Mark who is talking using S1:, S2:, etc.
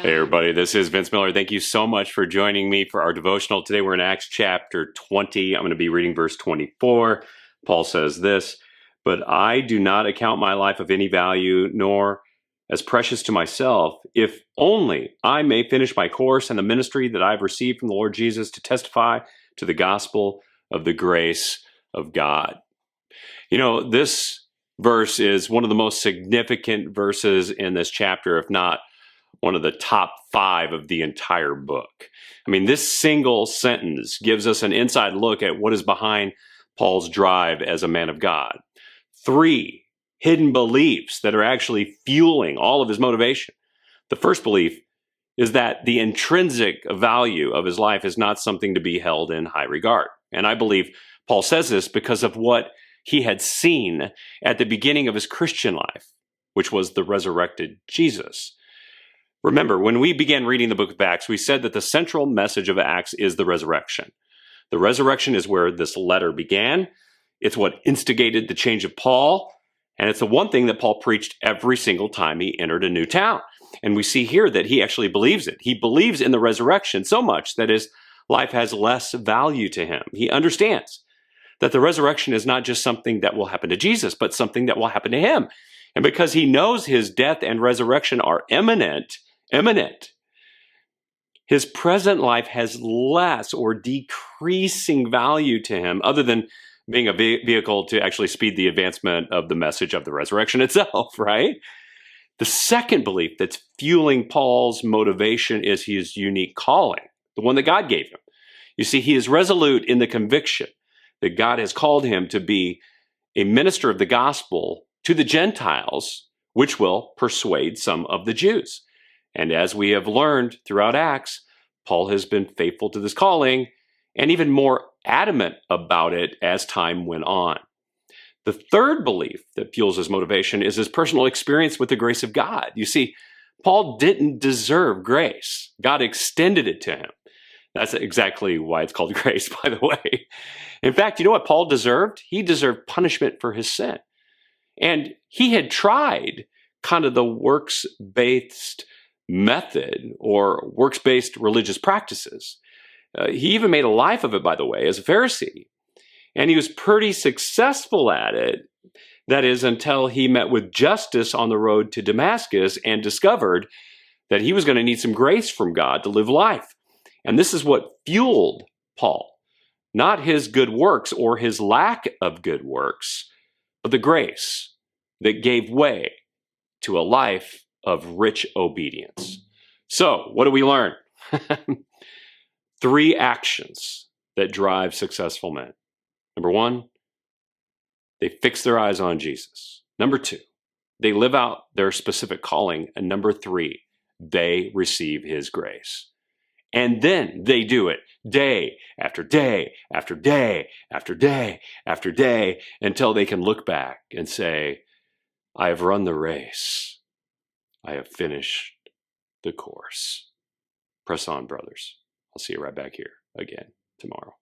S1: Hey everybody, this is Vince Miller. Thank you so much for joining me for our devotional. Today we're in Acts chapter 20. I'm going to be reading verse 24. Paul says this, "But I do not account my life of any value, nor as precious to myself, if only I may finish my course and the ministry that I've received from the Lord Jesus to testify to the gospel of the grace of God." You know, this verse is one of the most significant verses in this chapter, if not one of the top 5 of the entire book. I mean, this single sentence gives us an inside look at what is behind Paul's drive as a man of God. 3 hidden beliefs that are actually fueling all of his motivation. The first belief is that the intrinsic value of his life is not something to be held in high regard. And I believe Paul says this because of what he had seen at the beginning of his Christian life, which was the resurrected Jesus. Remember, when we began reading the book of Acts, we said that the central message of Acts is the resurrection. The resurrection is where this letter began. It's what instigated the change of Paul. And it's the one thing that Paul preached every single time he entered a new town. And we see here that he actually believes it. He believes in the resurrection so much that his life has less value to him. He understands that the resurrection is not just something that will happen to Jesus, but something that will happen to him. And because he knows his death and resurrection are imminent, his present life has less or decreasing value to him other than being a vehicle to actually speed the advancement of the message of the resurrection itself, right? The second belief that's fueling Paul's motivation is his unique calling, the one that God gave him. You see, he is resolute in the conviction that God has called him to be a minister of the gospel to the Gentiles, which will persuade some of the Jews. And as we have learned throughout Acts, Paul has been faithful to this calling and even more adamant about it as time went on. The third belief that fuels his motivation is his personal experience with the grace of God. You see, Paul didn't deserve grace. God extended it to him. That's exactly why it's called grace, by the way. In fact, you know what Paul deserved? He deserved punishment for his sin. And he had tried kind of the works-based method or works-based religious practices. He even made a life of it, by the way, as a Pharisee. And he was pretty successful at it. That is, until he met with justice on the road to Damascus and discovered that he was going to need some grace from God to live life. And this is what fueled Paul. Not his good works or his lack of good works, but the grace that gave way to a life of rich obedience. So, what do we learn? 3 actions that drive successful men. Number 1, they fix their eyes on Jesus. Number 2, they live out their specific calling. And number 3, they receive his grace. And then they do it day after day after day after day after day until they can look back and say, I have run the race. I have finished the course. Press on, brothers. I'll see you right back here again tomorrow.